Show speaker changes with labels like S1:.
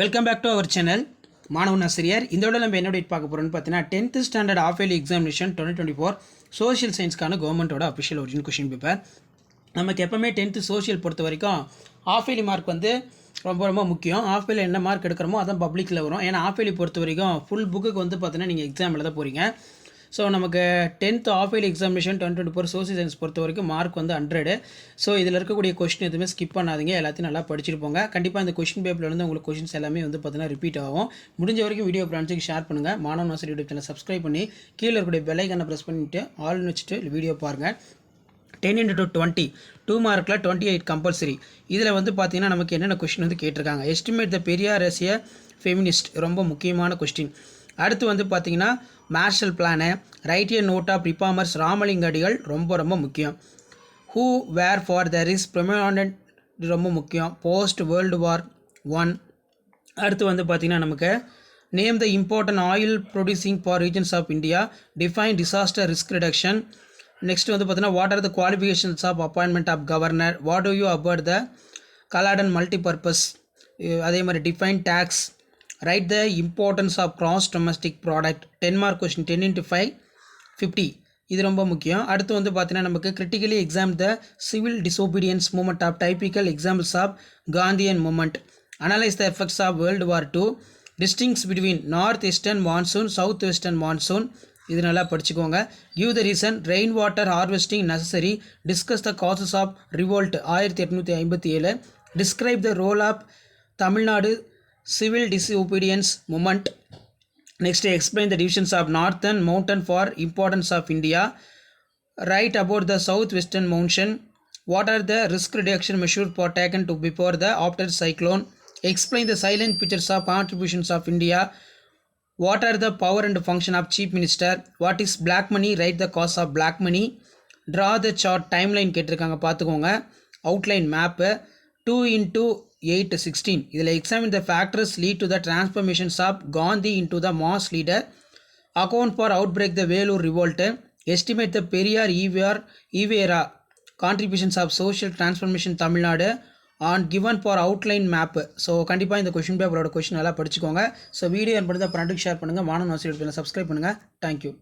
S1: Welcome back to our channel மாணவன் ஆசிரியர். இந்த விட நம்ம என்ன டேட் பார்க்க போகிறோம்னு பார்த்தீங்கன்னா 10th standard of yearly examination 2024 social சயின்ஸ்க்கான கவர்மெண்ட்டோட அஃபிஷியல் ஒரிஜினல் கொஷின் பேப்பர். நமக்கு எப்போவுமே 10th சோஷியல் பொறுத்த வரைக்கும் ஆஃப் இயர்லி மார்க் வந்து ரொம்ப முக்கியம். ஆஃப் இயர்லி என்ன மார்க் எடுக்கிறோமோ அதான் பப்ளிக்கில் வரும். ஏன்னா ஆஃப் இயர்லி பொறுத்த வரைக்கும் ஃபுல் புக்குக்கு வந்து பார்த்தீங்கன்னா நீங்கள் எக்ஸாம் எழுத போகிறீங்க. ஸோ நமக்கு 10th half yearly examination 2024 social science பொறுத்த வரைக்கும் மார்க் வந்து 100. ஸோ இதில் இருக்கக்கூடிய கொஸ்டின் எதுவுமே ஸ்கிப் பண்ணாதீங்க, எல்லாத்தையும் நல்லா படிச்சுட்டு போங்க. கண்டிப்பாக இந்த கொஸ்டின் பேப்பரில் வந்து உங்களுக்கு கொஸ்டின்ஸ் எல்லாமே வந்து பார்த்தீங்கன்னா ரிப்பீட் ஆகும். முடிஞ்ச வரைக்கும் வீடியோ ஃப்ரெண்ட்ஸுக்கு ஷேர் பண்ணுங்கள். மாணவன் ஆசிரியர் யூடியூப் சேனல் சப்ஸ்கிரைப் பண்ணி கீழே இருக்கக்கூடிய பெல் ஐக்கானை ப்ரெஸ் பண்ணிவிட்டு ஆல்னு வச்சுட்டு வீடியோ பாருங்கள். 10 into 20 2 மார்க்கில் 28 கம்பல்சரி. இதில் வந்து பார்த்தீங்கன்னா நமக்கு என்னென்ன கொஸ்டின் வந்து கேட்டிருக்காங்க. Estimate the Periyar as a feminist, ரொம்ப முக்கியமான கொஸ்டின். அடுத்து வந்து பார்த்தீங்கன்னா Marshall plan, write a note of reformers, Ramalinga Adigal ரொம்ப முக்கியம். Who were for there is prominent, ரொம்ப முக்கியம். Post world war 1. அடுத்து வந்து பார்த்திங்கன்னா நமக்கு name the important oil producing four regions of India, define disaster risk reduction. Next வந்து பார்த்தீங்கன்னா what are the qualifications of appointment of governor, what do you about the Kaladan multipurpose, அதே மாதிரி define tax, write the importance of gross domestic product. 10 mark question, 10 into 5 50. இது ரொம்ப முக்கியம். அடுத்து வந்து பார்த்தீங்கன்னா நமக்கு critically exam the civil disobedience movement of typical examples of Gandhian movement, analyse the effects of world war 2, distinguish between north western monsoon, south western monsoon. இது நல்லா படிச்சுக்கோங்க. Give the reason, rain water harvesting necessary, discuss the causes of revolt 1857, describe the role of Tamil Nadu civil disobedience movement. Next, explain the divisions of northern mountain for importance of India. Write about the southwestern mountain. What are the risk reduction measures for taken to before the after cyclone? Explain the silent pictures of contributions of India. What are the power and function of chief minister? What is black money? Write the cause of black money. Draw the chart timeline கேட்டிருக்காங்க பார்த்துக்கோங்க. Outline map 2 into 8 16. இதில் examine the factors lead to the transformations of Gandhi into the mass leader. Account for outbreak the Velur revolt. Estimate the Periyar Evera contributions of social transformation Tamil Nadu on given for outline map. So கண்டிப்பாக இந்த question பேப்பரோட question நல்லா படிச்சுக்கோங்க. So video பண்ணுறது ஃப்ரெண்டுக்கு share பண்ணுங்கள். மாணவன் ஆசிரியர் சப்ஸ்கிரைப் பண்ணுங்கள். தேங்க்யூ.